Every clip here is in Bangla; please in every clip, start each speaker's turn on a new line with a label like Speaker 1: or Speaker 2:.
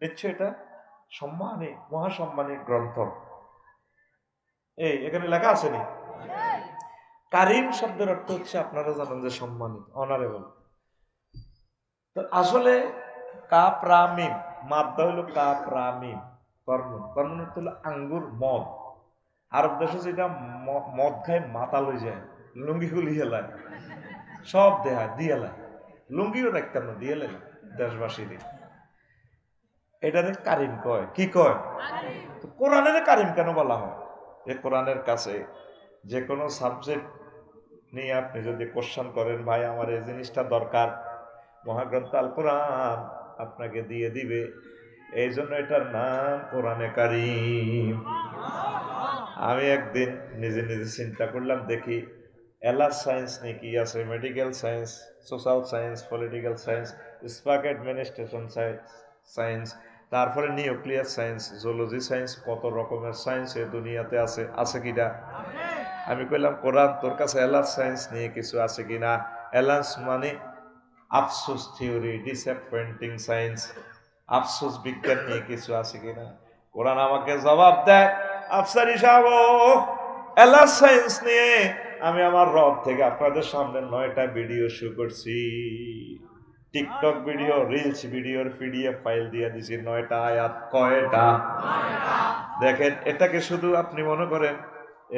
Speaker 1: নিশ্চয় এটা সম্মানী, মহাসম্মানী গ্রন্থ। এখানে লেখা আসেনি? কারিম শব্দের অর্থ হচ্ছে, আপনারা জানেন যে সম্মানিত, অনারেবল। তো আসলে কাপ রা মিম, মাদ্দা হইল কাপ রা মিম, কর্ণ অর্থ হলো আঙ্গুর, মদ। আরব দেশে যেটা মদ খায় মাতাল হয়ে যায়, লুঙ্গি খুলি হেলায়, সব দেহা দিয়ে এলায়, লুঙ্গিও দেখতাম না, দিয়ে এলাম দেশবাসীর। এটারে কারিম কয়। কি কয়? কোরআনের কারিম কেন বলা হয়? এ কোরআনের কাছে যে কোনো সাবজেক্ট নিয়ে আপনি যদি কোশ্চেন করেন, ভাই আমার এই জিনিসটা দরকার, মহাগ্রন্থ আল কোরআন আপনাকে দিয়ে দিবে। এই জন্য এটার নাম কোরআনে কারিম। আমি একদিন নিজে নিজে চিন্তা করলাম, দেখি এলাস সায়েন্স নিয়ে কি আছে, medical science, social science, political science, স্পাক অ্যাডমিনিস্ট্রেশন সায়েন্স, তারপরে নিউক্লিয়ার সায়েন্স, জুলজি সায়েন্স, কত রকমের সায়েন্স এই দুনিয়াতে আছে। আছে কিনা? আমি কইলাম, কোরআন তোর কাছে এলাস সায়েন্স নিয়ে কিছু আছে কিনা? এলাস মানে আফসোস থিওরি, ডিসঅ্যাপয়েন্টিং সায়েন্স, আফসোস বিজ্ঞান নিয়ে কিছু আছে কিনা? কোরআন আমাকে জবাব দেয়, আফসারি সাহেব, এলাস সায়েন্স নিয়ে আমি আমার রব থেকে আপনাদের সামনে 9টা ভিডিও শুরু করছি। টিকটক ভিডিও, রিলস ভিডিওর পিডিএফ ফাইল দিয়ে দিছি। 9টা আয়াত। কয়টা? দেখেন, এটাকে শুধু আপনি মনে করেন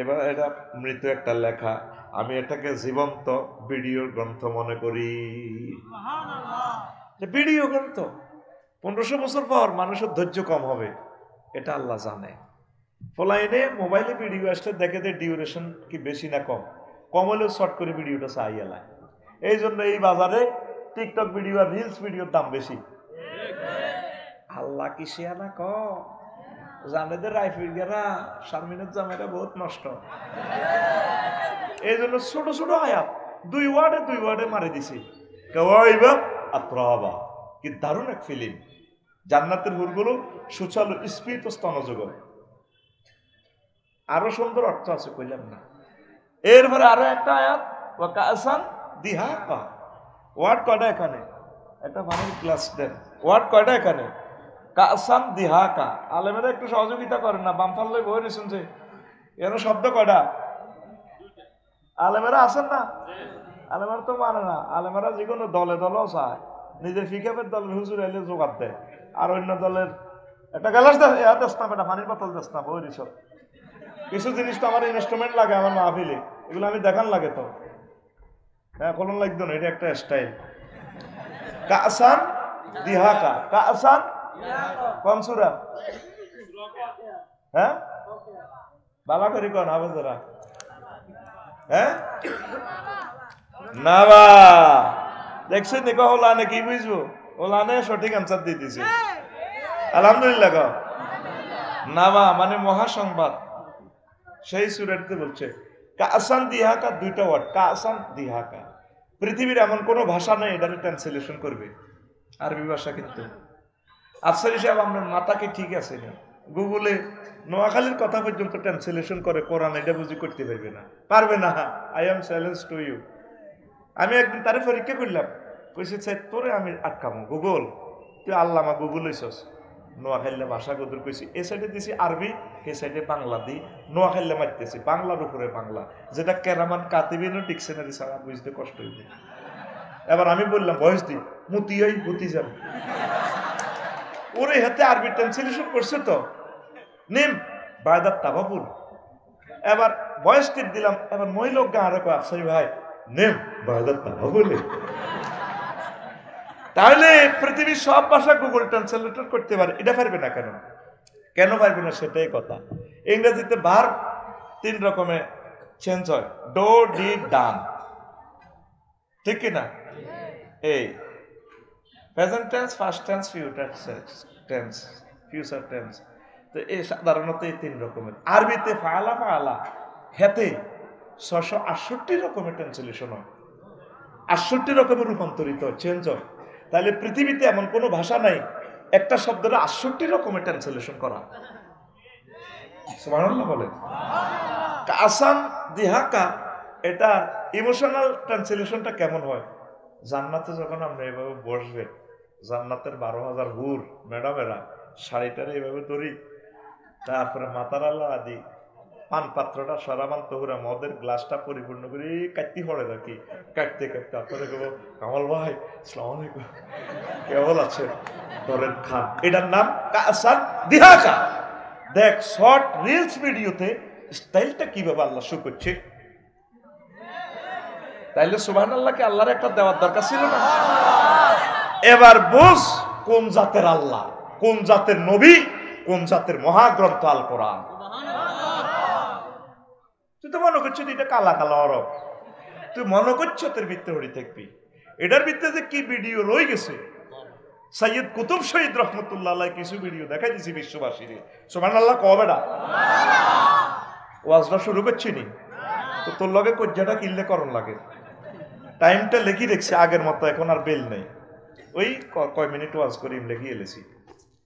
Speaker 1: এবার এটা মৃত একটা লেখা, আমি এটাকে জীবন্ত ভিডিওর গ্রন্থ মনে করি। ভিডিও গ্রন্থ 1500 বছর পর মানুষের ধৈর্য কম হবে, এটা আল্লাহ জানে। ফলাইনে মোবাইলে ভিডিও আসলে দেখে যে ডিউরেশন কি বেশি না কম, কম হলেও শর্ট করে ভিডিওটা চাই এলায়। এই জন্য এই বাজারে টিকটক ভিডিও আর রিলস ভিডিওর দাম বেশি। আল্লাহ কি শেয়ানা ক জানে যে রাইফিল গেরা শারমিনের জামাইটা বহুত নষ্ট, এই জন্য ছোট ছোট আয়াত 2 ওয়ার্ডে মারি দিছি। কি দারুণ এক ফিল্ম, জান্নাতের হুরগুলো সুচালু স্ফীত স্তনযুগল, আরো সুন্দর অর্থ আছে, কইলাম না। এরপরে আরো একটা আয়াত, ওয়াকাসান দিহাকা। ওয়ার্ড কয়টা এখানে? একটা ভালো ক্লাস দেন, ওয়ার্ড কয়টা এখানে? কাসান দিহাকা। আলেমেরা একটু সহযোগিতা করেন না, বামফাল্লে বই নিয়েছেন যে এর শব্দ কয়টা? আলেমেরা আছেন না? আলেমেরা তো মানে না, আলেমেরা যে কোনো দলে দলেও চায়, নিজের ফিকাপের দলের হুজুর এলে জোগাড় দেয়, আর অন্য দলের একটা গ্যালাস দেয়, দেস না বেটা, পানির বোতল দেস না, বই সব কিছু জিনিস তো আমার ইনস্ট্রুমেন্ট লাগে আমার মাহফিলে, এগুলো আমি দেখান লাগে তো। হ্যাঁ, কলন লাগতো না, এটা একটা স্টাইল। কাসান দিহাকা, কাসান কোন সূরা? হ্যাঁ, বালা করি কোন হাফেজরা? হ্যাঁ, না বা দেখছেন দেখো, ওলানে কি বুঝবো, ওলানে সঠিক আনসার দিয়ে দিছে, আলহামদুলিল্লাহ। গো নাবা মানে মহাসংবাদ, সেই সূরাতে বলছে কাসান দিহাকা, 2টা ওয়ার্ড, কাসান দিহাকা। পৃথিবীর এমন কোন ভাষা নেই এটাকে ট্রান্সলেশন করবে, আরবি ভাষা। কিন্তু আফসারি সাহেব, আপনার মাথা কি ঠিক আছে না? গুগলে নোয়াখালীর কথা পর্যন্ত ট্রান্সলেশন করে কোরআন, এটা বুঝি করতে পারবে না? পারবে না। I am challenge to you. আমি একদিন তারে পরীক্ষা করলাম, কইছে তোরে আমি আটকামো, গুগল তুই আল্লামা গুগল হইছস। নোয়াখালীর ভাষা গদুর কইছি, এ সাইডে দিছি আরবি, এ সাইডে বাংলা দিই, নোয়াখালীলে মারতেছি বাংলার উপরে বাংলা, যেটা কেরামান কাতিবিনও ডিকশনারি ছাড়া বুঝতে কষ্ট হইবে। এবার আমি বললাম বয়স দি মুতি হই ভুতি যাবে, ওরে হাতে আরবি ট্রান্সলেশন করছে তো নিম বায়দার তাবাবুল। এবার বয়স টিপ দিলাম, এবার মহিলোক গা আরো আফসারি ভাই নেম বায়দার তাবাবুল। তাহলে পৃথিবীর সব ভাষা গুগল ট্রান্সলেটর করতে পারে, এটা পারবে না কেন? কেন পারবে না সেটাই কথা। ইংরেজিতে ভার্ব 3 রকমের চেঞ্জ হয়, ডো, ডিড, ডান, ঠিক কিনা? এই present tense, first tense, future tense. তো এই সাধারণত এই 3 রকমের। আরবিতে ফাআলা ফাআলা হেতে 668 রকমের ট্রান্সলেশন হয়, 68 রকমের রূপান্তরিত চেঞ্জ হয়। তাহলে পৃথিবীতে এমন কোনো ভাষা নাই একটা শব্দের 68 রকমের ট্রান্সলেশন করা। সুবহানাল্লাহ বলেন। কাসান দিহাকা, এটা ইমোশনাল ট্রান্সলেশনটা কেমন হয়? জান্নাতে যখন আপনি এভাবে বসবেন, জান্নাতের 12,000 হুর ম্যাডামেরা শাড়িটারে এইভাবে ধরি, তারপরে মাতার আল্লাহ আদি পান পাত্রটা সরামান তহুরা মদের গ্লাসটা পরিপূর্ণ করে কাটতে পড়ে নাকি, কাটতে কাটতে তারপরে কেবল কামাল ভাই আসসালামু আলাইকুম কেবল আছে ধরেন খান। এটার নাম কাসান দিহাকা। দেখ শর্ট রিলস ভিডিওতে স্টাইলটা কিভাবে আল্লাহ শো করছে। তাইলে সুবহানাল্লাহকে আল্লাহর একটা দেওয়ার দরকার ছিল না? এবার বুঝ কোন জাতের আল্লাহ, কোন জাতের নবী, কোন জাতের মহাগ্রন্থ আল কোরআন। তুই তো মনে করছিস এটা কালা কালা অরব, তুই মনে করছো তোর ভিতরে থাকবি। এটার ভিতরে যে কি ভিডিও রয়ে গেছে, সৈয়দ কুতুব শহীদ রহমতুল্লাহ আলাইহি কিছু ভিডিও দেখাই দিছি বিশ্ববাসীরে। সুবহানাল্লাহ কবে না ওয়াজটা শুরু করছি নি তো তোর লগে কজ্জাটা কিনলে করণ লাগে। টাইমটা লেখি দেখছি আগের মতো, এখন আর বেল নেই। ওই কয় মিনিট ওয়াজ করি লেখি এলেছি।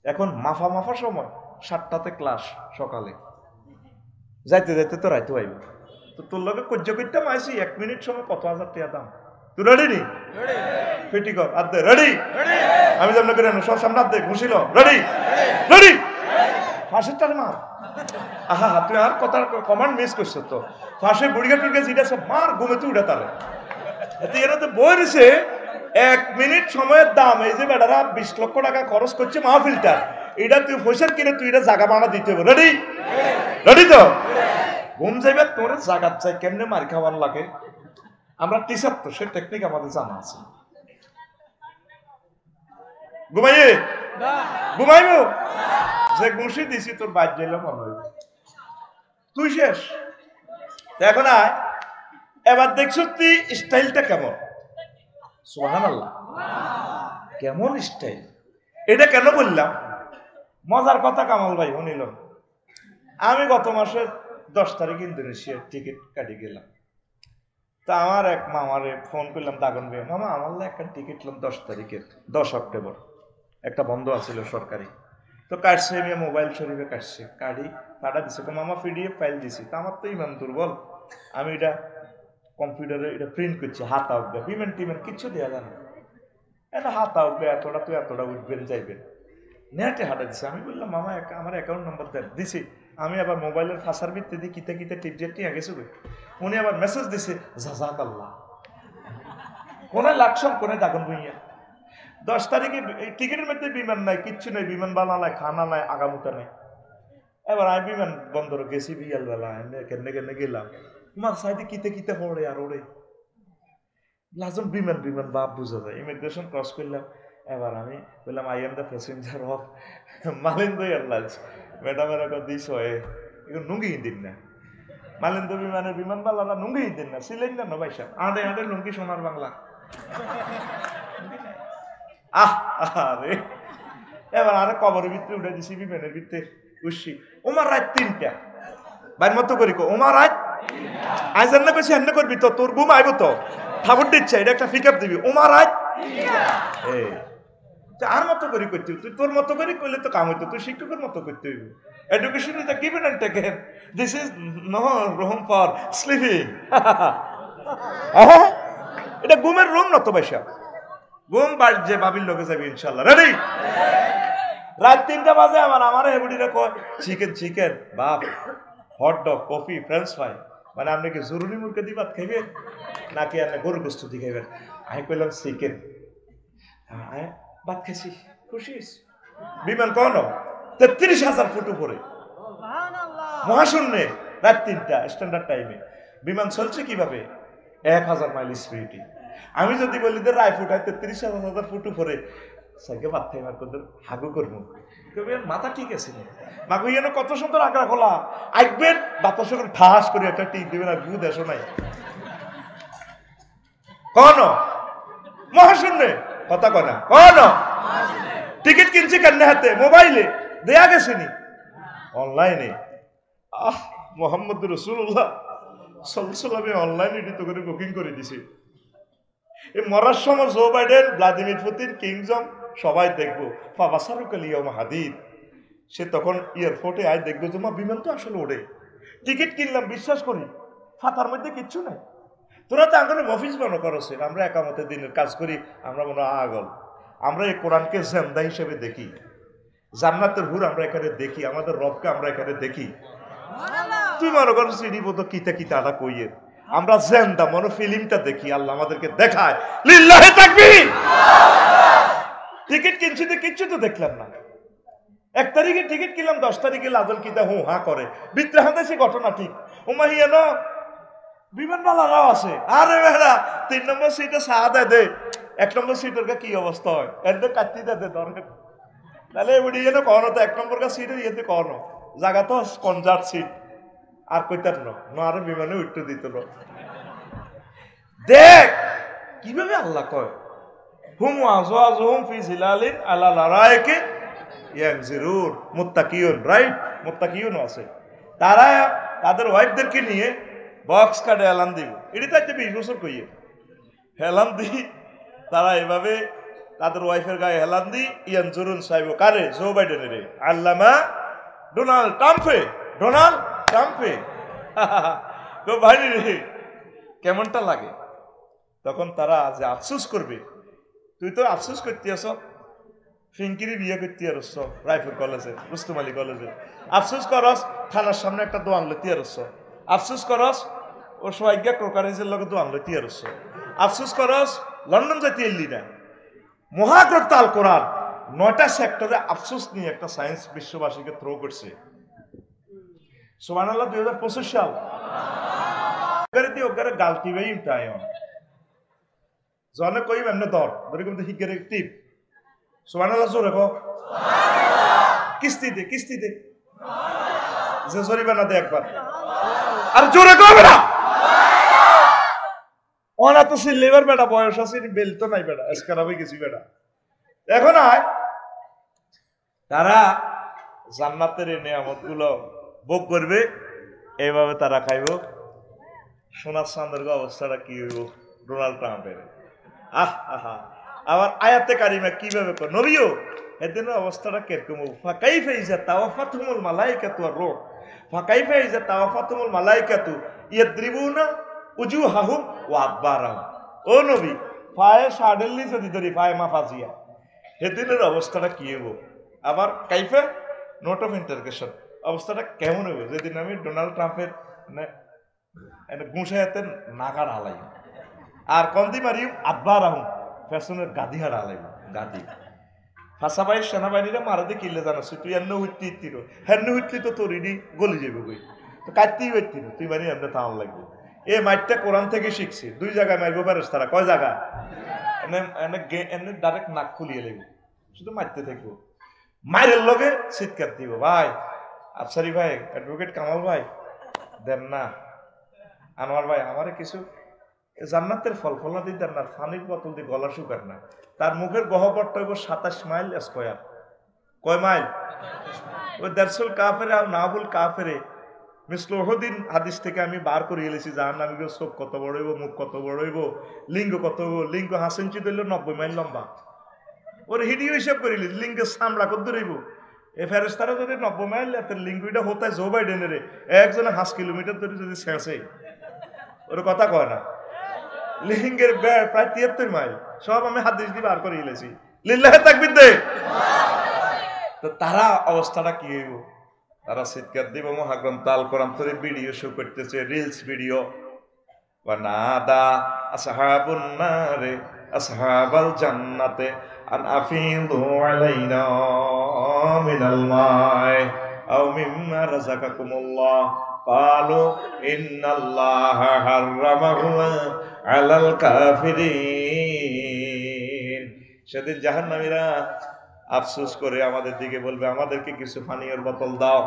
Speaker 1: এখন মাফা মাফা সময় 7টাতে ক্লাস সকালে, যাইতে যাইতে তো রাইতে আইব। তো তোর লগে কজ্জা করতে মাইছি 1 মিনিট সময় কত হাজার টাকা দাম। তুই রেডি নি? ফিটি কর আর দে রেডি। আমি যেমন করে সব সামনে আর দে ঘুষিল রেডি রেডি ফাঁসের টার মার। আহা তুই আর কথার কমান্ড মিস করছিস তো। ফাঁসে বুড়িয়া টুড়িয়া জিটা সব মার ঘুমেতে উঠে তারে। এরা তো বই দিছে 1 মিনিট সময়ের দাম। এই যে বেটারা 20 লক্ষ টাকা খরচ করছে মাহফিলটার, এটা তুই পয়সার কিনে তুই এটা জায়গা বানা দিতে হবে। রেডি রেডি তো? ঘুম যাইবে তোর জায়গা চাই কেমনে মার খাওয়ার লাগে। আমরা টিচার তো, সে টেকনিক আমাদের জানা আছে। ঘুমাইয়ে ঘুমাইব যে ঘুষি দিছি তোর বাদ যাইলে মনে হইব তুই শেষ। এখন আয় এবার দেখছো তুই স্টাইলটা কেমন। সুবহানাল্লাহ কেমন স্টাইল। এটা কেন বললাম? মজার কথা কামাল ভাই শুনিল। আমি গত মাসের 10 তারিখ ইন্দোনেশিয়ার টিকিট কাটি গেলাম। তা আমার এক মামারে ফোন করলাম দাগন ভাই, মামা আমার একটা টিকিট নিলাম 10 তারিখের 10 অক্টোবর, একটা বন্ধ আছিল সরকারি। তো কাটছে আমি মোবাইল শরীফে কাটছে, কাটা দিছে। মামা পিডিএফ ফাইল দিছি। তা আমার তো ইমান দুর্বল, আমি এটা কম্পিউটারে এটা প্রিন্ট করছি, হাতা উঠবে পেমেন্ট টিমেন্ট কিচ্ছু দেওয়া যায় না। এটা হাতা উঠবে এতটা তো এতটা উঠবেন যাইবেন, নেটে হাঁটা দিছে। আমি বললাম মামা আমার অ্যাকাউন্ট নাম্বার দেন, দিছি। আমি আবার মোবাইলের ফাঁসার ভিত্তিতে কিতে কিতে টিপ দিয়ে টিয়া গেছে। উনি আবার মেসেজ দিছে জাযাকাল্লাহ, কোনে লাকসম কোনে দাগন ভুইয়া। 10 তারিখে টিকিটের মধ্যে বিমান নাই, কিচ্ছু নাই, বিমান বানা নাই, খানা নাই, আগামুতা নাই। এবার আমি বিমান বন্দর গেছি বিয়াল বেলা, কেনে কেনে গেলাম। তোমার সাইডে কিতে কিতে পড়ে আর ওরে লাজম বিমান বিমান বাপ বুঝা যায়। ইমিগ্রেশন ক্রস করলাম। এবার আমি বললাম I am the passenger of মালিন্দ airlines. ম্যাডামের একটা দিস হয় এগুলো নুঙ্গি দিন না, মালিন্দ বিমানের বিমান বালারা নুঙ্গি দিন না, ছিলেন না ভাইসা আঁটে আঁটে লুঙ্গি সোনার বাংলা। আরে এবার আরে কবরের ভিতরে উঠে দিছি, বিমানের ভিতরে উঠছি। ওমার রাত 3টা বাইর মতো করি ওমার রাত আজ এনে করছি এনে করবি তো, তোর ঘুম আইব তো, ঠাকুর দিচ্ছে এটা একটা পিক আপ দিবি। ওমার রাত আর মতো করে করতে তুই তোর মতো করে করলে তো কাম হইতো, তুই শিক্ষকের মতো করতে হইব। Education is the given and taken, this is no room for sleeping. এটা ঘুমের রুম না তো ভাইসা, ঘুম বাড়ছে বাবির লোকে যাবি ইনশাল্লাহ। রেডি? রাত 3টা বাজে আমার হেবুডিরা কয় চিকেন চিকেন বাপ, হটডগ, কফি, ফ্রেঞ্চ ফ্রাই। মানে আপনি কি জরুরি মুরগি দিয়ে ভাত খাইবেন নাকি আপনি গরু গোস্ত দিয়ে খাইবেন? আমি কইলাম চিকেন। ভাত খাইছি, খুশি। বিমান কোন 33,000 ফুট উপরে মহাশূন্যে, রাত 3টা স্ট্যান্ডার্ড টাইমে। বিমান চলছে কিভাবে? 1000 মাইল স্পিডে। আমি যদি বলি যে রায় ফুটায় 33,000 ফুট উপরে সাইকে ভাত খাইবার কত হাগু করবো, মাথা ঠিক আছে মাগু যেন কত সুন্দর আঁকড়া খোলা আইকবেন বাতাস করে ঠাস করে একটা টিক দিবেন আর বুধ এসো নাই কোন মহাশূন্যে কথা কনা কোন টিকিট কিনছে কেন হাতে মোবাইলে দেয়া গেছে নি অনলাইনে। মোহাম্মদ রাসূলুল্লাহ সাল্লাল্লাহু আলাইহি অনলাইনে এডিট করে বুকিং করে দিছি। এই মরার সময় Joe Biden, Vladimir Putin, Kim Jong সবাই দেখবো ফাবাসারুকালিয়াম হাদিদ। সে তখন এয়ারপোর্টে আয় দেখবে তোমার বিমান তো আসলে ওড়ে। টিকিট কিনলাম বিশ্বাস করি ফাতার মধ্যে কিচ্ছু নাই। তোরা তো আগে মফিস মনে করছে আমরা একামতের দিনের কাজ করি, আমরা মনে আগল আমরা এই কোরআনকে জিন্দা হিসেবে দেখি, জান্নাতের হুর আমরা এখানে দেখি, আমাদের রবকে আমরা এখানে দেখি। তুই মনে করো সিডি বোধ কিতা কিতা আটা কইয়ের, আমরা জিন্দা মনে ফিল্মটা দেখি, আল্লাহ আমাদেরকে দেখায়। লিল্লাহি তাকবীর। টিকিট কিনছি তো কিচ্ছু তো দেখলাম না। 1 তারিখে টিকিট কিনলাম, 10 তারিখে লাজল কিতা হু হা করে বিদ্রে হাতে ঘটনা ঠিক। উমাহিয়া ন বিমান বালারাও আছে। আরে বেড়া 3 নম্বর সিটে সাদা দে, 1 নম্বর সিটের কি অবস্থা হয় এর কাটতি দে দরকার। তাহলে এবারে ইয়ে কন তো 1 নম্বর সিটের ইয়েতে কন জায়গা তো কনজার্ট সিট আর কইতার ন আরো বিমানে উঠতে দিত না। দেখ কিভাবে আল্লাহ কয় হুম আজওয়াজুহুম ফি জিলালিন আলা লারাইকি ইয়ানজিরুন, মুত্তাকিউন, রাইট? মুত্তাকিউন আছে, তারা তাদের ওয়াইফদেরকে নিয়ে বক্স কার্ডে এলান দিব। এটি তাইতে 20 বছর কইয়ে হেলান দি, তারা এভাবে তাদের ওয়াইফের গায়ে হেলান দি ইয়ানজুরুন সাহেব কারে জো বাইডেনের আল্লামা ডোনাল্ড ট্রাম্পে, ডোনাল্ড ট্রাম্পে। তো ভাই রে কেমনটা লাগে তখন তারা যে আফসোস করবে। তুই তো আফসোস করতে আস ফিঙ্কিরি বিয়ে করতে আসছ রায়পুর কলেজে, রুস্তম আলী কলেজে। আফসোস করস থানার সামনে একটা দোয়ান লইতে আসছ। আফসোস করস ও সোয়াইগা ক্রোকারেজের লগে দোয়ান লইতে আসছ। আফসোস করস লন্ডন যাইতে এলি না। মহাগ্রন্থ আল কোরআন 9টা সেক্টরে আফসোস নিয়ে একটা সায়েন্স বিশ্ববাসীকে থ্রো করছে। সুবহানাল্লাহ। 2025 সাল ওগারে গালতি ভাই উঠায় জনে কই এমনি দর ধরে কিন্তু হিগের টিপ। সুবহানাল্লাহ জোরে কো। কিস্তি দে, কিস্তি দে, যে জরিমানা দে একবার, আর জোরে কো বেটা। ওনা তো সিলেবার বেটা বয়স আছে, বেল তো নাই বেটা, এসকার হবে গেছি বেটা। এখন আয় তারা জান্নাতের এই নিয়ামতগুলো ভোগ করবে, এইভাবে তারা খাইব। সোনার চাঁদের অবস্থাটা কি হইব ডোনাল্ড ট্রাম্পের। আহা আবার আয়াতে কারিমা কিভাবে কর নবীও এদিনের অবস্থাটা কিরকম। ফাকাইফা ইজা তাওয়াফাতুহুমুল মালাইকাতু আর রূহ, ফাকাইফা ইজা তাওয়াফাতুহুমুল মালাইকাতু ইয়াদরিবুনা উজুহাহুম ওয়া আদবারাহুম। ও নবী পায়ে সাডেললি যদি ধরি পায়ে মাফাজিয়া, এদিনের অবস্থাটা কি হইব। আবার কাইফা নোট অফ ইন্টারগেশন, অবস্থাটা কেমন হইব যেদিন আমি ডোনাল্ড ট্রাম্পের মানে গুঁসাইতে নাগার হালাই আর কন্দি মারি আব্বার আহুম ফ্যাশনের গাদি হার হালাই গাদি। ফাঁসাবাই সেনাবাহিনীরা মারাতে কিনলে জানাস তুই এন্ন হুইতি ইত্তির হেন্ন হুইতলি তো তোর ইডি গলি যাবে বই তো কাটতেই হইতির তুই মারি এমনি তাওয়ান লাগবে। এ মাইটটা কোরআন থেকে শিখছি। 2 জায়গায় মারবো পারিস তারা, কয় জায়গা এনে ডাইরেক্ট নাক খুলিয়ে লাগবে, শুধু মারতে থাকবো। মায়ের লগে চিৎকার দিব, ভাই আফসারি ভাই, অ্যাডভোকেট কামাল ভাই দেন না, আনোয়ার ভাই আমারে কিছু জান্নাতের ফল ফলা দিয়ে দেন না, পানির বোতল দিয়ে গলা শুকার না। তার মুখের গহ্বরটা হইব 27 মাইল স্কয়ার। কয় মাইল? ওই দারসুল কাফেরে আর নাবুল কাফেরে মিসল ওহদিন হাদিস থেকে আমি বার করে এলেছি। জাহান্নামীর চোখ কত বড় হইব, মুখ কত বড় হইব, লিঙ্গ কত হইব। লিঙ্গ 5 ইঞ্চি দিল 90 মাইল লম্বা। ওর হিডিও হিসাব করিলি লিঙ্গের চামড়া কত ধরিব। এ ফেরেস্তারা যদি 90 মাইল লিঙ্গুইটা হতায় জো বাইডেনের একজনে 5 কিলোমিটার ধরে যদি শেষে ওর কথা কয় না। লিঙ্গের প্রায় 73 মাইল সব আমি হাদিস দিয়ে বার করে এলেছি। লিল্লাহি তাকবীর দে। তো তারা অবস্থাটা কি হইব? তারা চিৎকার দিব। মহাগ্রন্থ আল কোরআন থেকে ভিডিও শো করতেছে, রিলস ভিডিও। ওয়ানাদা আসহাবুন নারে আসহাবাল জান্নাতে আন আফিদু আলাইনা মিনাল মাই আও মিম্মা রাযাকাকুমুল্লাহ ক্বালু ইন্নাল্লাহা হাররামাহুমা আলাল কাফিরিন। সেদিন জাহান্নামীরা আফসোস করে আমাদের দিকে বলবে, আমাদেরকে কিছু পানীয়ের বোতল দাও,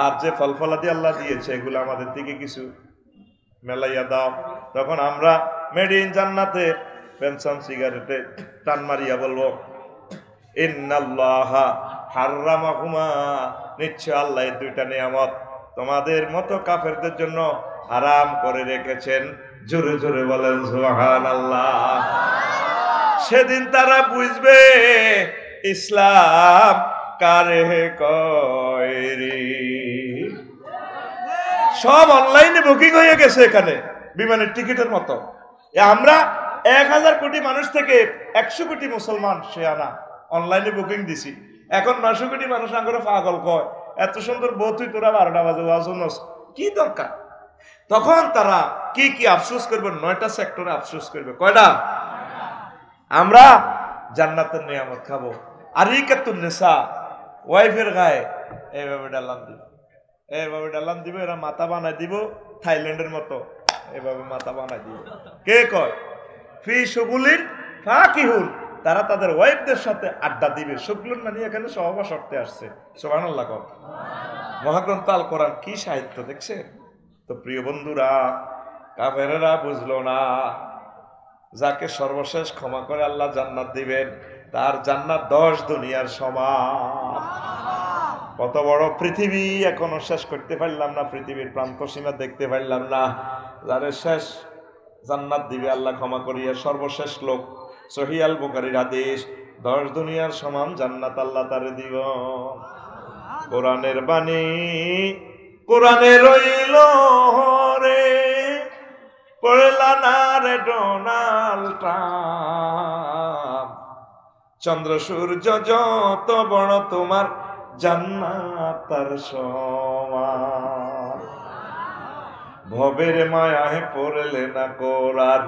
Speaker 1: আর যে ফলফলাদি আল্লাহ দিয়েছে এগুলো আমাদের দিকে কিছু মেলাইয়া দাও। তখন আমরা মেড ইন জান্নাতে পেনশন সিগারেটে টান মারিয়া বলবো, ইন্নাল্লাহা হাররামাহুমা, নিশ্চয় আল্লাহ এই 2টা নিয়ামত তোমাদের মতো কাফেরদের জন্য হারাম করে রেখেছেন। জোরে জোরে বলেন সুবহানাল্লাহ। সেদিন তারা বুঝবে ইসলাম কারে কয়রে। সব অনলাইনে বুকিং হয়ে গেছে, এখানে বিমানের টিকিটের মতো। আমরা 1000 কোটি মানুষ থেকে 100 কোটি মুসলমান সে আনা অনলাইনে বুকিং দিছি। এখন 900 কোটি মানুষ আঙ্গুরে পাগল কয় এত সুন্দর বউ তুই তোরা 12টা বাজে ওয়াজনস কি দরকার? তখন তারা কি কি আফসোস করবে? 9টা সেক্টরে আফসোস করবে। কয়টা? আমরা জান্নাতের নিয়ামত খাবো। আরিকাতুন নিসা, ওয়াইফের গায়ে এইভাবে ডালান দিব, এইভাবে ডালান দিব, এরা মাথা বানাই দিব থাইল্যান্ডের মতো, এভাবে মাথা বানাই দিব। কে কয়? ফি শুগুলিন ফাকিহুন, তারা তাদের ওয়াইফদের সাথে আড্ডা দিবে। শুগুলুন মানে এখানে সহবাস অর্থে আসছে। সুবহানাল্লাহ। কও মহাগ্রন্থ আল কোরআন কি সাহিত্য দেখছে। তো প্রিয় বন্ধুরা, কাফেরেরা বুঝলো না যাকে সর্বশেষ ক্ষমা করে আল্লাহ জান্নাত দিবেন, তার জান্নাত 10 দুনিয়ার সমান। কত বড় পৃথিবী এখনো শেষ করতে পারলাম না, পৃথিবীর প্রান্ত সীমা দেখতে পারলাম না। যারে শেষ জান্নাত দিবে আল্লাহ ক্ষমা করিয়া, সর্বশেষ লোক। সহিহ আল বুখারীর হাদিস, 10 দুনিয়ার সমান জান্নাত আল্লাহ তারে দিব। কোরআনের বাণী, কোরআনে রইল রে, পড়লা না রে ডোনাল্ড ট্রাম্প। চন্দ্র সূর্য যত বড় তোমার জান্নাত তার সমান। ভবের মায়ায় পড়লে না কোরআন,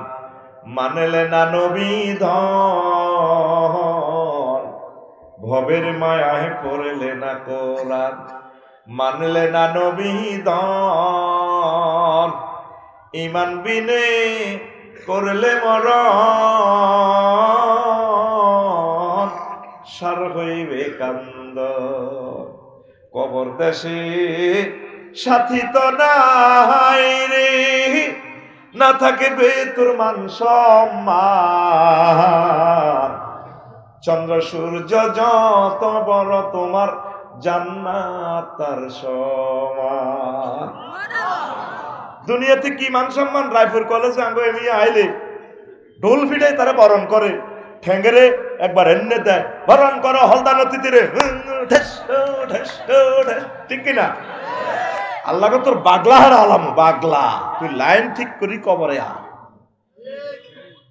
Speaker 1: মানলে না নবী ধন। ভবের মায়ায় পড়লে না কোরআন, মানলে না নবী ধন। ইমান বিনে করলে মরণ, সার হইবে কান্দ। কবর দেশে সাথী তো নাই রে, না থাকিবে তোর মান সম্মান। চন্দ্র সূর্য যত বড় তোমার জান্নাত তার সমান। দুনিয়াতে কি মান সম্মান? রায়পুর কলেজে আঙ্গ এমিয়া আইলে ঢোল ফিটাই তারা বরণ করে, ঠেঙ্গেরে একবার এনে দেয়, বরণ করো হলদা নদী তীরে, ঠিক কিনা? আল্লাহ তোর বাগলা হার আলাম, বাগলা তুই লাইন ঠিক করি কবরে আ।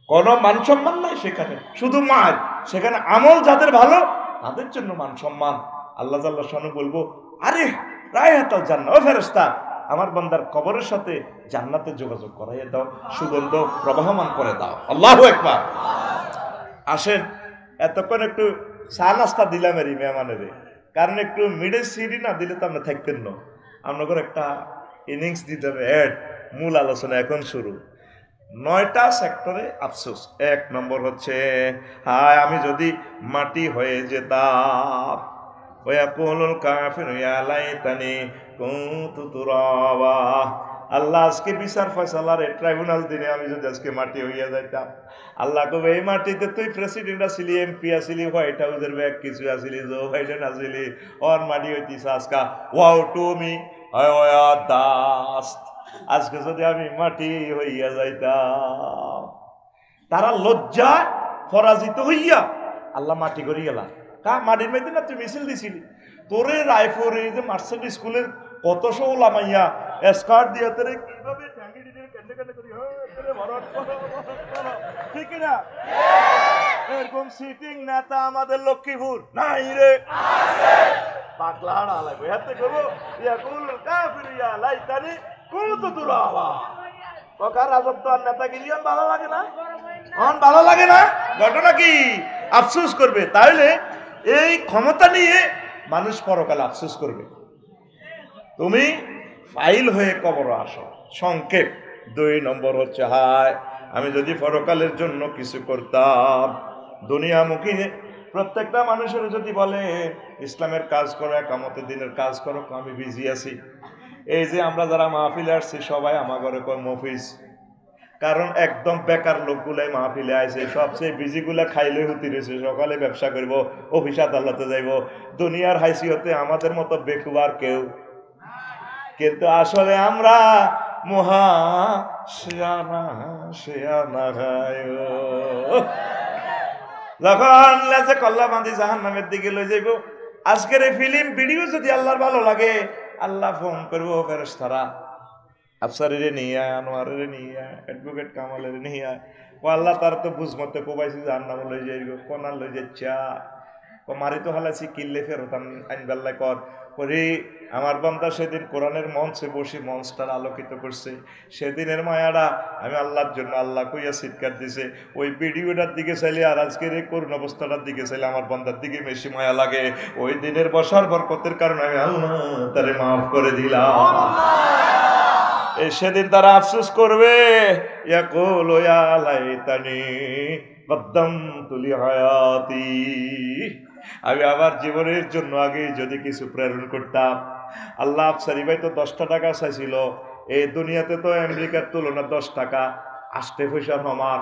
Speaker 1: কোন মান সম্মান নাই সেখানে, শুধু মার। সেখানে আমল যাদের ভালো তাদের জন্য মান সম্মান। আল্লাহ জাল্লা শানু বলবো, আরে রায়হাতাল জান্নাত, ও ফেরেশতা আমার বান্দার কবরের সাথে জান্নাতে যোগাযোগ করাইয়ে দাও, সুগন্ধ প্রবাহমান করে দাও। আল্লাহু আকবার। আসেন এতক্ষণ একটু চা নাস্তা দিলাম এরই মেহমানের, কারণ একটু মিডে সিডি না দিলে তো আমরা থাকতেন না। আপনাদের একটা ইনিংস দিতে হবে, এড মূল আলোচনা এখন শুরু। 9টা সেক্টরে আফসোস। 1 নম্বর হচ্ছে, হায় আমি যদি মাটি হয়ে যেতাম। ওয়াকুলুল কাফিরু ইয়া লাইতানি কুনতু তুরাবা। আল্লাহ আজকে বিচার ফয়সালার ট্রাইব্যুনাল দিনে আমি যদি আজকে মাটি হইয়া যাইতাম, আল্লাহ কবে এই মাটিতে তুই প্রেসিডেন্ট আসিলি, এমপি আসিলি, হোয়াইট হাউসের ব্যাগ কিছু আসিলি, জো বাইডেন আসিলি, ওর মাটি হইতিস আজকা। ওয়াও টু মি দাস্ত, আজকে যদি আমি মাটি হইয়া যাইতাম। তারা লজ্জা পরাজিত হইয়া আল্লাহ মাটি করি গেলা। কা মাটির মধ্যে না তুই মিছিল দিছিলি, তোরে রায়পুর এই যে মার্সেন্ট স্কুলের কত শো লামাইয়া স্কার্ট দিয়ে তোরে কিভাবে ঠ্যাঙ্গি দিতে কেন্দ্রে কেন্দ্রে করি, ঠিক না? এরকম সিটিং নেতা আমাদের লক্ষ্মীপুর নাই রে, পাগলা হাড়া লাগবে হাতে করবো। ইয়াকুল কাফিরিয়া লাইতানি কুনতু তুরাবা। ওকা রাজত্ব আর নেতাগিরি ভালো লাগে না, ভালো লাগে না। ঘটনা কি? আফসোস করবে। তাহলে এই ক্ষমতা নিয়ে মানুষ পরকালে আফসোস করবে। তুমি ফাইল হয়ে কবর আসো। সংক্ষেপ 2 নম্বর হচ্ছে, হায় আমি যদি পরকালের জন্য কিছু করতাম। দুনিয়ামুখী প্রত্যেকটা মানুষের যদি বলে ইসলামের কাজ করো, একামতের দিনের কাজ করো, আমি বিজি আছি। এই যে আমরা যারা মাহফিলে আসছি সবাই আমার ঘরে কয় মফিজ, কারণ একদম বেকার লোকগুলাই মাহফিলে আইছে, সবচেয়ে বিজি গুলা খাইলে হুতি রয়েছে, সকালে ব্যবসা করবো, অফিস আদালতে যাইব। দুনিয়ার হাইসিয়তে আমাদের মতো বেকুবার কেউ, কিন্তু আসলে আমরা মহা শিয়ানা শিয়ানা যখন লেজে কল্লা বাঁধি জাহান্নামের দিকে লই যাইব। আজকের এই ফিল্ম ভিডিও যদি আল্লাহর ভালো লাগে, আল্লাহ ফোন করবো ফেরেশতারা, আফসারের নিয়ে আয়, আনোয়ারের নিয়ে আয়, অ্যাডভোকেট কামালের নিয়ে আয়, ও আল্লাহ তার তো বুঝ মতে কোবাইছি যার নাম লই যাই কোনার লই যাচ্ছা ও মারি তো হালাইছি কিনলে ফেরত আইনবাল্লাই কর করে আমার বান্দা সেদিন কোরআনের মঞ্চে বসে মঞ্চটার আলোকিত করছে সেদিনের মায়াটা আমি আল্লাহর জন্য আল্লাহ কইয়া চিৎকার দিছে ওই ভিডিওটার দিকে চাইলে আর আজকের এই করুণ অবস্থাটার দিকে চাইলে আমার বান্দার দিকে বেশি মায়া লাগে ওই দিনের বসার বরকতের কারণে আমি আল্লাহ তারে মাফ করে দিলাম সেদিন তারা আফসোস করবে ইয়াকুলু ইয়া লাইতানি কদ্দামতু লিহায়াতি আমি আমার জীবনের জন্য আগে যদি কিছু প্রেরণ করতাম আল্লাহ আফসারি ভাই তো 10 টাকা চাইছিল এই দুনিয়াতে তো আমেরিকার তুলনা 10 টাকা 8 পয়সা সমান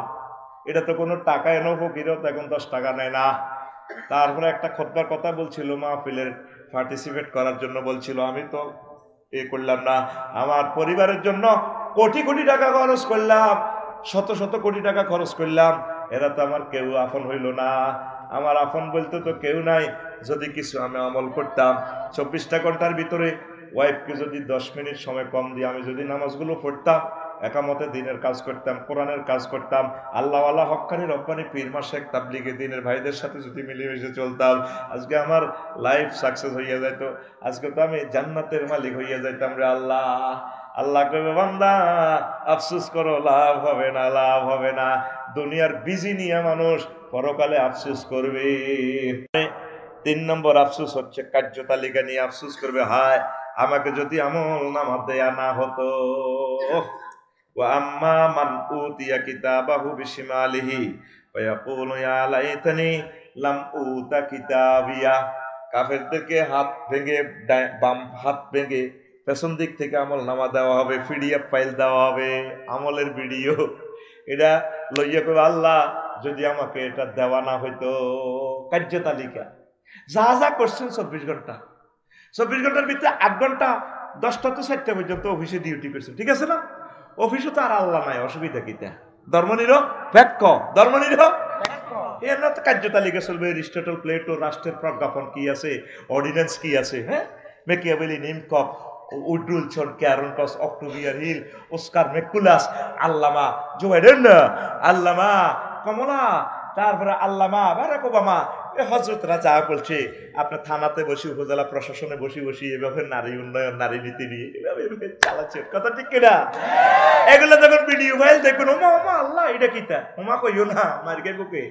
Speaker 1: এটা তো কোনো টাকা এনো ফকিরত এখন 10 টাকা নেয় না তারপরে একটা খুতবার কথা বলছিল মাহফিলের পার্টিসিপেট করার জন্য বলছিল আমি তো করলাম না আমার পরিবারের জন্য কোটি কোটি টাকা খরচ করলাম শত শত কোটি টাকা খরচ করলাম এরা তো আমার কেউ আপন হইল না আমার আপন বলতে তো কেউ নাই যদি কিছু আমি আমল করতাম 24টা ঘন্টার ভিতরে ওয়াইফকে যদি 10 মিনিট সময় কম দিয়ে আমি যদি নামাজগুলো পড়তাম একামতে দিনের কাজ করতাম কোরআনের কাজ করতাম আল্লাহওয়ালা হক্কানি রব্বানি পীর মাশেক তাবলিগে দিনের ভাইদের সাথে যদি মিলেমিশে চলতাম আজকে আমার লাইফ সাকসেস হইয়া যাইত আজকে তো আমি জান্নাতের মালিক হইয়া যাইতাম রে আল্লাহ আল্লাহ কইবে বান্দা আফসোস করো লাভ হবে না দুনিয়ার বিজি নিয়ে মানুষ পরকালে আফসোস করবে 3 নম্বর আফসোস হচ্ছে কার্যতালিকা নিয়ে আফসোস করবে হায় আমাকে যদি আমল নামা দেয়া না হতো ওয়া আম্মা মান উতিয়া কিতাবাহু বিশিমালিহি ফায়াকুলু ইয়া লাইতানি লাম উতা কিতাবিয়া কাফেরদেরকে হাত ভেঙে বাম হাত ভেঙে পেছন দিক থেকে আমল নামা দেওয়া হবে পিডিএফ ফাইল দেওয়া হবে আমলের ভিডিও এটা লইয়া কইবে আল্লাহ যদি আমাকে এটা দেওয়া না হইতো কার্যতালিকা যা যা করছেন 24 ঘন্টার ভিতরে 8 ঘন্টা 10টা তো 4টা পর্যন্ত অফিসে ডিউটি করছেন ঠিক আছে না অফিসে তো আর আল্লাহ নাই অসুবিধা কিটা ধর্মনিরো এর না তো কার্যতালিকা চলবে এরিস্টটল প্লেটো রাষ্ট্রের প্রজ্ঞাপন কি আছে অর্ডিন্যান্স কি আছে হ্যাঁ মেকিয়াভেলি নিমকক উড্রুলসন ক্যারনকস অক্টোভিয়ার হিল অস্কার মেকুলাস আল্লামা জো বাইডেন আল্লামা কমলা তারপরে আল্লামা বারাক ওবামা হজরতরা যা বলছে আপনার থানাতে বসে উপজেলা প্রশাসনে বসে এভাবে নারী উন্নয়ন নারী নীতি নিয়ে এভাবে চালাচ্ছে কথা ঠিক কিনা এগুলো যখন ভিডিও ফাইল দেখবেন ওমা আল্লাহ এটা কিতা ওমা কইও না মার্কের বুকে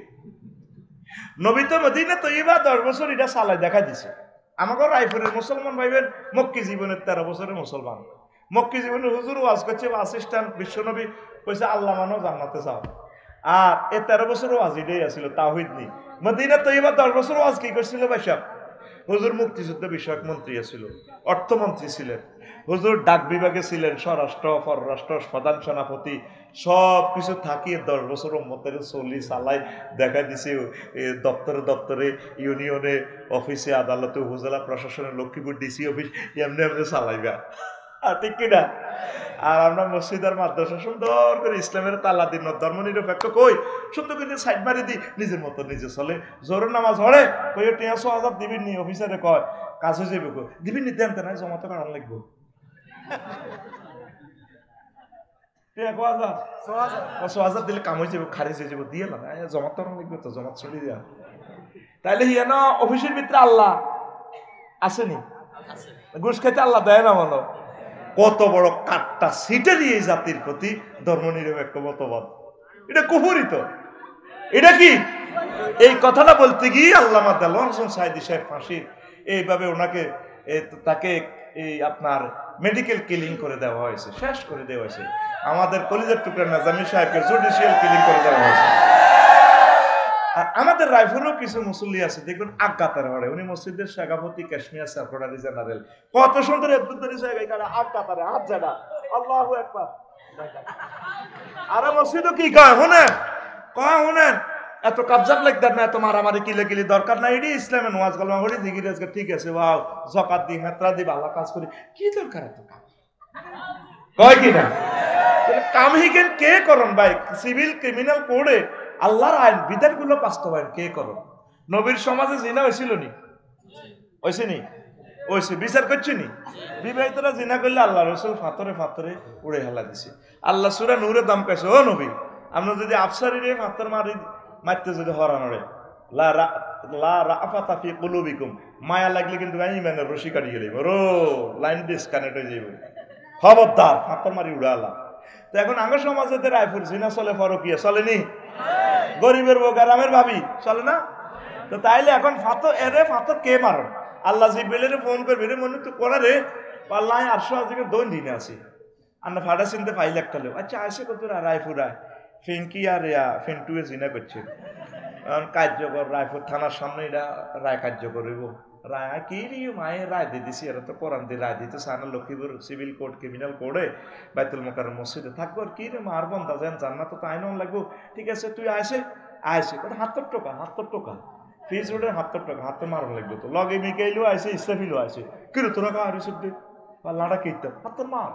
Speaker 1: নবী তো মদিনা তৈবা 10 বছর এটা চালায় দেখা দিছে আমাকে রাইফুরের মুসলমান ভাইবেন মক্কি জীবনের 13 বছরের মুসলমান মক্কি জীবনের হুজুর ওয়াজ করছে আসিস্ট্যান্ট বিশ্বনবী কইছে আল্লাহ মানো জান্নাতে যাও আর এ 13 বছর ওয়াজ এটাই আসছিল তাওহীদ নি মদিনা তৈবা 10 বছর ওয়াজ কি করছিল ভাইসাব হুজুর মুক্তিযুদ্ধ বিষয়ক মন্ত্রী ছিল অর্থমন্ত্রী ছিলেন হুজুর ডাক বিভাগে ছিলেন স্বরাষ্ট্র পররাষ্ট্র প্রধান সেনাপতি সব কিছু থাকিয়ে 10 বছর উম্মতের চলি চালাই দেখা দিছে দপ্তরে ইউনিয়নে অফিসে আদালতে উপজেলা প্রশাসনে লক্ষ্মীপুর ডিসি অফিস এমনি চালাইবা ঠিক কিনা আর আমরা মসজিদ আর মাদ্রাসা সুন্দর করে ইসলামের তালা দিন ধর্ম নিরপেক্ষ কই সুন্দর করে সাইড মারি দি নিজের মতো নিজে চলে জোরের নামাজ হরে কই 300,000 দিবি নি অফিসারে কয় কাজ হয়ে যাবে কই দিবি নি দেন না জমা তো কারণ লাগবো 1,000 দিলে কাম হয়ে যাবে খারিজ হয়ে যাবে দিয়ে না জমা তো লাগবে তো জমা চলে দিয়া তাইলে হিয়া না অফিসের ভিতরে আল্লাহ আসেনি ঘুষ খাইতে আল্লাহ দেয় না মানো কত বড় কাটটা সিটে দিয়ে জাতির প্রতি ধর্মনিরপেক্ষ মতবাদ এটা কুফরি তো এটা কি এই কথাটা বলতে গিয়ে আল্লামা দেলোয়ার হোসেন সাইদি সাহেব ফাঁসি এইভাবে ওনাকে তাকে এই আপনার মেডিকেল কিলিং করে দেওয়া হয়েছে শেষ করে দেওয়া হয়েছে আমাদের কলিজার টুকরা নাজামি সাহেবকে জুডিশিয়াল কিলিং করে দেওয়া হয়েছে আর আমাদের রাইফেলও কিছু মুসল্লি আছে দেখবেন আজ্ঞাতার হরে উনি মসজিদের সভাপতি কাশ্মীর সেক্রেটারি জেনারেল কত সুন্দর এদ্দুতারি জায়গায় কারা আজ্ঞাতারে হাত জায়গা আল্লাহু আকবার আরে মসজিদও কি কয় শুনেন এত কাবজাব লাগতাম না এত মারামারি কিলে দরকার নাই এটি ইসলামের ওয়াজ গলমা করি জিগির আজকে ঠিক আছে ওয়াও যাকাত দি হেতরা দি ভালো কাজ করি কি দরকার এত কাম কয় কি না কাম হিকেন কে করন ভাই সিভিল ক্রিমিনাল কোডে আল্লাহর আইন বিধানগুলো বাস্তবায়ন কে করন নবীর সমাজে জিনা হয়েছিল নি হয়েছে বিচার করছে নি বিবাহিতরা জিনা করলে আল্লাহ রসুল ফাতরে উড়ে হেলা দিছে আল্লাহ সূরা নূরে দাম কাছে ও নবী আমরা যদি আফসারি রে ফাত্তর মারতে যদি হরানরে লা রাফাতা ফি কুলুবিকুম, মায়া লাগলে কিন্তু ইমানের রশি কাটি গেলে রো লাইন ডিসকানেক্ট হয়ে যাবে, খবরদার ফাত্তর মারি উড়ালা। তো এখন আঙ্গ সমাজে রায়পুর জিনা চলে, ফরকিয়া চলেনি, গরিবের বউ গ্রামের ভাবি চলে না। তো তাইলে এখন ফাতর কে মারন? আল্লাহ জিব্রাইলের ফোন করবে, রে মনে তো করে রে পাল্লাই 800 আজকে 2 দিনে আছে আমরা ফাটা চিনতে পাইলে একটা লোক, আচ্ছা আসে কত রায়পুরায় ফিঙ্কি আর ফিন্টুয়ে জিনা করছে কার্যকর, রায়পুর থানার সামনে এটা রায় কার্য করব। রায় কি মায়ের রায় দিয়ে দিছি, এরা তো কোরআন দিয়ে রায় দিতে চায় না। লক্ষ্মীপুর সিভিল কোর্ট ক্রিমিনাল কোর্টে বাইতুল মোকাররম মসজিদে থাকবো, আর কি রে মার বন্ধা যেন জান্নাত তো আইন লাগবো। ঠিক আছে তুই আসে কত 70 টাকা ফিজ রোডের 70 টাকা, হাতে মারণ লাগবে। তো লগে মিকাইলও আসে, ইসরাফিলও আসে, কিরে তোরা কা হারি সব পাল্লাটা কিনতে হাতের মার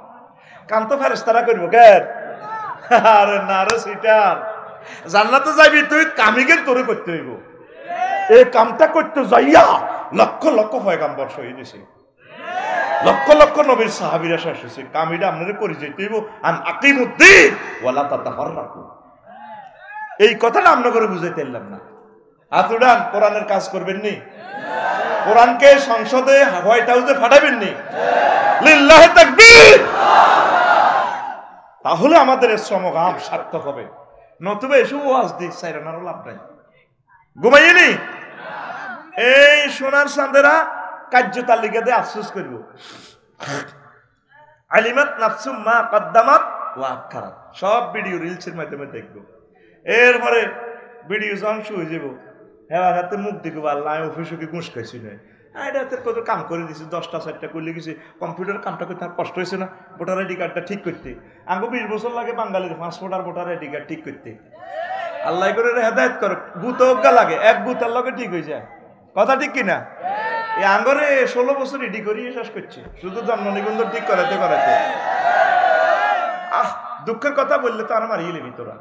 Speaker 1: কান তো ফেরেশতারা করবো কেন? আরে না রে সিটার, জান্নাতে যাবি তুই কামিকের তোরে করতে হইব। এই কামটা করতে যাইয়া লক্ষ লক্ষ পয়গাম্বর শহীদ হয়েছে, লক্ষ লক্ষ নবীর সাহাবীরা শেষ হয়েছে। কামিটা আপনাদের করে যেতে হইব, আন আকিমুদ্দিন ওয়ালা তাতাফাররাকু। এই কথাটা আমরা করে বুঝাইতে পারলাম না। হাত উঠান, কোরআনের কাজ করবেন নি? কোরআনকে সংসদে হোয়াইট হাউসে ফাটাবেন নি? লিল্লাহি তাকবীর। তাহলে আমাদের শ্রমঘাম সার্থক হবে। নতুবা এসব ওয়াজ দিক সাইরানারও লাভ নাই। ঘুমাইয়ে নি এই সোনার চাঁদেরা কার্য তালিকা দিয়ে আফসোস করব। আলিমাত নাফসুম মা কদ্দামাত ওয়া আখারাত, সব ভিডিও রিলসের মাধ্যমে দেখব। এরপরে ভিডিও অংশ হয়ে যাব, হ্যাঁ হাতে মুখ দেখব, আল্লাহ অফিসে কি ঘুষ খাইছি না, এটা কত কাম করে দিছি, 10টা 4টা করলে গেছি। কম্পিউটার কামটা করতে আর কষ্ট হয়েছে না? ভোটার আইডি কার্ডটা ঠিক করতে আগে 20 বছর লাগে বাঙালির পাসপোর্ট আর ভোটার আইডি কার্ড ঠিক করতে। আল্লাহ করে হেদায়ত করো, গুতজ্ঞা লাগে, এক গুতার লগে ঠিক হয়ে যায়। কথা ঠিক কিনা? এই আঙ্গরে 16 বছর ইডি করিয়ে শেষ করছে, শুধু জন্ম নিবন্ধন ঠিক করাতে। দুঃখের কথা বললে তো আর মারিয়ে নিবি তোরা।